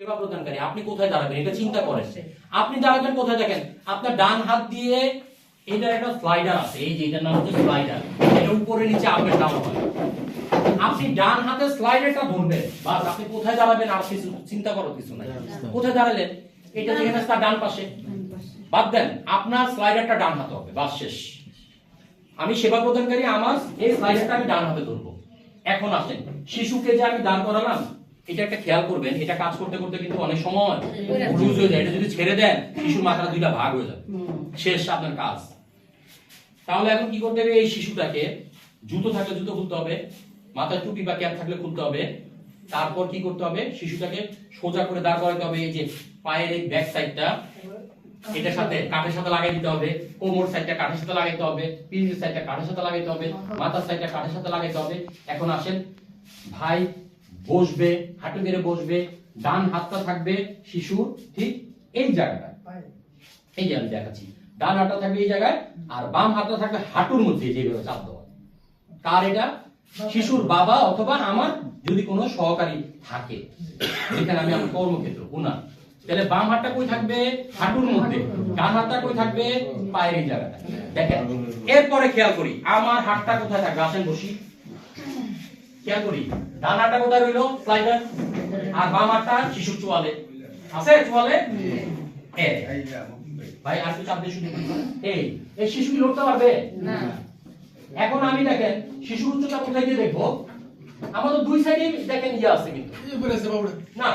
সেবা প্রদানকারী আপনি কোথায় দাঁড়াবেন এটা চিন্তা করেন। আপনি দাঁড়াবেন কোথায় দেখেন, আপনার ডান হাত দিয়ে এটার একটা স্লাইডার আছে, এই যে এটার নাম হচ্ছে স্লাইডার, এটা উপরে নিচে আপ এন্ড ডাউন হয়। আপনি ডান হাতে স্লাইডারটা ধরবেন, বাস আপনি কোথায় দাঁড়াবেন আর কিছু চিন্তা করার কিছু নাই। কোথায় দাঁড়ালেন, এটা যেখানে আছে তার ডান পাশে, বাদ দেন আপনার স্লাইডারটা ডান হাতে হবে, বাস শেষ। আমি সেবা প্রদানকারী, আমার এই স্লাইডারটা আমি ডান হাতে ধরবো। এখন আসেন, শিশুকে যে আমি দাঁড় করালাম, এটা একটা খেয়াল করবেন, এটা কাজ করতে করতে কিন্তু অনেক সময় লুজ হয়ে যায়। এটা যদি ছেড়ে দেন শিশুর মাথাটা দুইটা ভাগ হয়ে যাবে, শেষ আপনার কাজ। তাহলে এখন কি করতে হবে, এই শিশুটাকে জুতো থাকলে জুতো খুলতে হবে, মাথায় টুপি বা ক্যাপ থাকলে খুলতে হবে। তারপর কি করতে হবে, শিশুটাকে সোজা করে দাঁড় করাতে হবে। এই যে পায়ের এই ব্যাক সাইডটা এটার সাথে কাঠের সাথে লাগাই দিতে হবে, কোমর সাইডটা কাঠের সাথে লাগাইতে হবে, পিঠের সাইডটা কাঠের সাথে লাগাইতে হবে, মাথার সাইডটা কাঠের সাথে লাগাইতে হবে। এখন আসেন, ভাই বসবে, হাঁটু গেড়ে বসবে, ডান হাতটা থাকবে শিশুর ঠিক এই জায়গাটায়, এই যে আমি দেখাচ্ছি, ডান হাতটা থাকবে এই জায়গায়, আর বাম হাতটা থাকবে হাঁটুর মধ্যে, যেভাবে চাপ দেওয়া। কার এটা? শিশুর বাবা অথবা আমার যদি কোনো সহকারী থাকে, যেখানে আমি আমার কর্মক্ষেত্র ওনার। তাহলে বাম হাতটা কই থাকবে? হাঁটুর মধ্যে। ডান হাতটা কই থাকবে? পায়ের এই জায়গাটা। দেখেন, এরপরে খেয়াল করি আমার হাতটা কোথায় থাকবে। আসেন বসি, খেয়াল করি ডান হাতটা কোথায় রইলো? স্লাইডার। আর বাম হাতটা শিশুর চোয়ালে আছে, চোয়ালে। ভাই আর একটু চাপ দিয়ে শুনে এই শিশু কি লড়তে পারবে না? এখন আমি দেখেন শিশুর উচ্চতা কোথায় দিয়ে দেখবো, আমাদের দুই সাইডে দেখেন ইয়ে আছে কিন্তু না